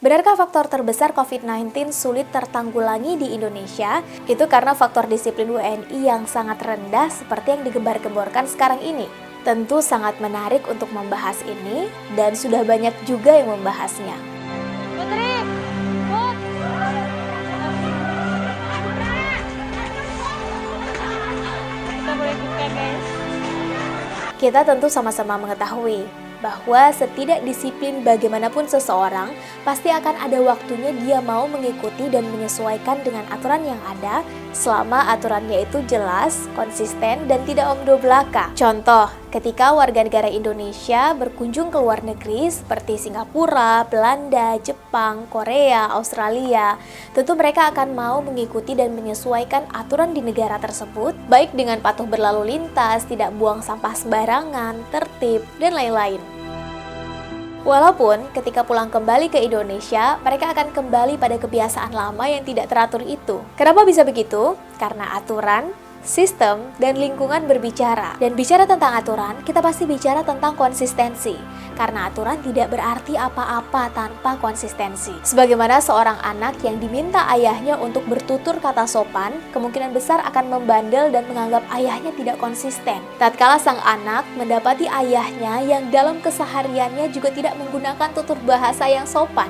Benarkah faktor terbesar COVID-19 sulit tertanggulangi di Indonesia? Itu karena faktor disiplin WNI yang sangat rendah seperti yang digembar-gemborkan sekarang ini. Tentu sangat menarik untuk membahas ini dan sudah banyak juga yang membahasnya. Putri, Put. Kita boleh buka, guys. Kita tentu sama-sama mengetahui bahwa setidak disiplin bagaimanapun seseorang, pasti akan ada waktunya dia mau mengikuti dan menyesuaikan dengan aturan yang ada, selama aturannya itu jelas, konsisten, dan tidak omdo belaka. Contoh, ketika warga negara Indonesia berkunjung ke luar negeri seperti Singapura, Belanda, Jepang, Korea, Australia, tentu mereka akan mau mengikuti dan menyesuaikan aturan di negara tersebut, baik dengan patuh berlalu lintas, tidak buang sampah sembarangan, tertib, dan lain-lain. Walaupun ketika pulang kembali ke Indonesia, mereka akan kembali pada kebiasaan lama yang tidak teratur itu. Kenapa bisa begitu? Karena aturan, sistem, dan lingkungan berbicara. Dan bicara tentang aturan, kita pasti bicara tentang konsistensi. Karena aturan tidak berarti apa-apa tanpa konsistensi. Sebagaimana seorang anak yang diminta ayahnya untuk bertutur kata sopan, kemungkinan besar akan membandel dan menganggap ayahnya tidak konsisten. Tatkala sang anak mendapati ayahnya yang dalam kesehariannya juga tidak menggunakan tutur bahasa yang sopan.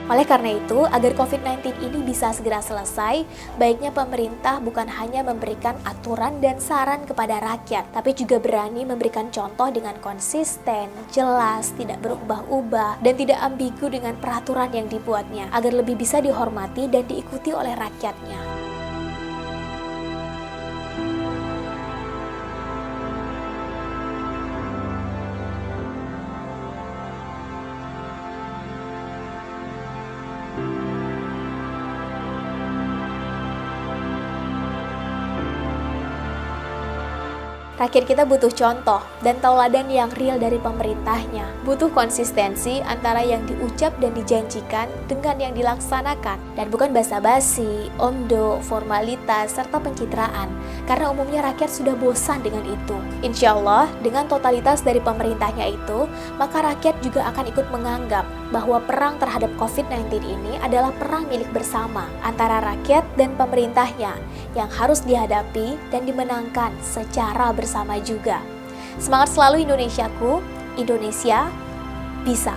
Oleh karena itu, agar COVID-19 ini bisa segera selesai, baiknya pemerintah bukan hanya memberikan aturan dan saran kepada rakyat, tapi juga berani memberikan contoh dengan konsisten, jelas, tidak berubah-ubah, dan tidak ambigu dengan peraturan yang dibuatnya, agar lebih bisa dihormati dan diikuti oleh rakyatnya. Rakyat kita butuh contoh dan tauladan yang real dari pemerintahnya. Butuh konsistensi antara yang diucap dan dijanjikan dengan yang dilaksanakan. Dan bukan basa-basi, omdo, formalitas, serta pencitraan. Karena umumnya rakyat sudah bosan dengan itu. Insya Allah, dengan totalitas dari pemerintahnya itu, maka rakyat juga akan ikut menganggap bahwa perang terhadap COVID-19 ini adalah perang milik bersama antara rakyat dan pemerintahnya yang harus dihadapi dan dimenangkan secara bersama juga. Semangat selalu Indonesiaku, Indonesia bisa.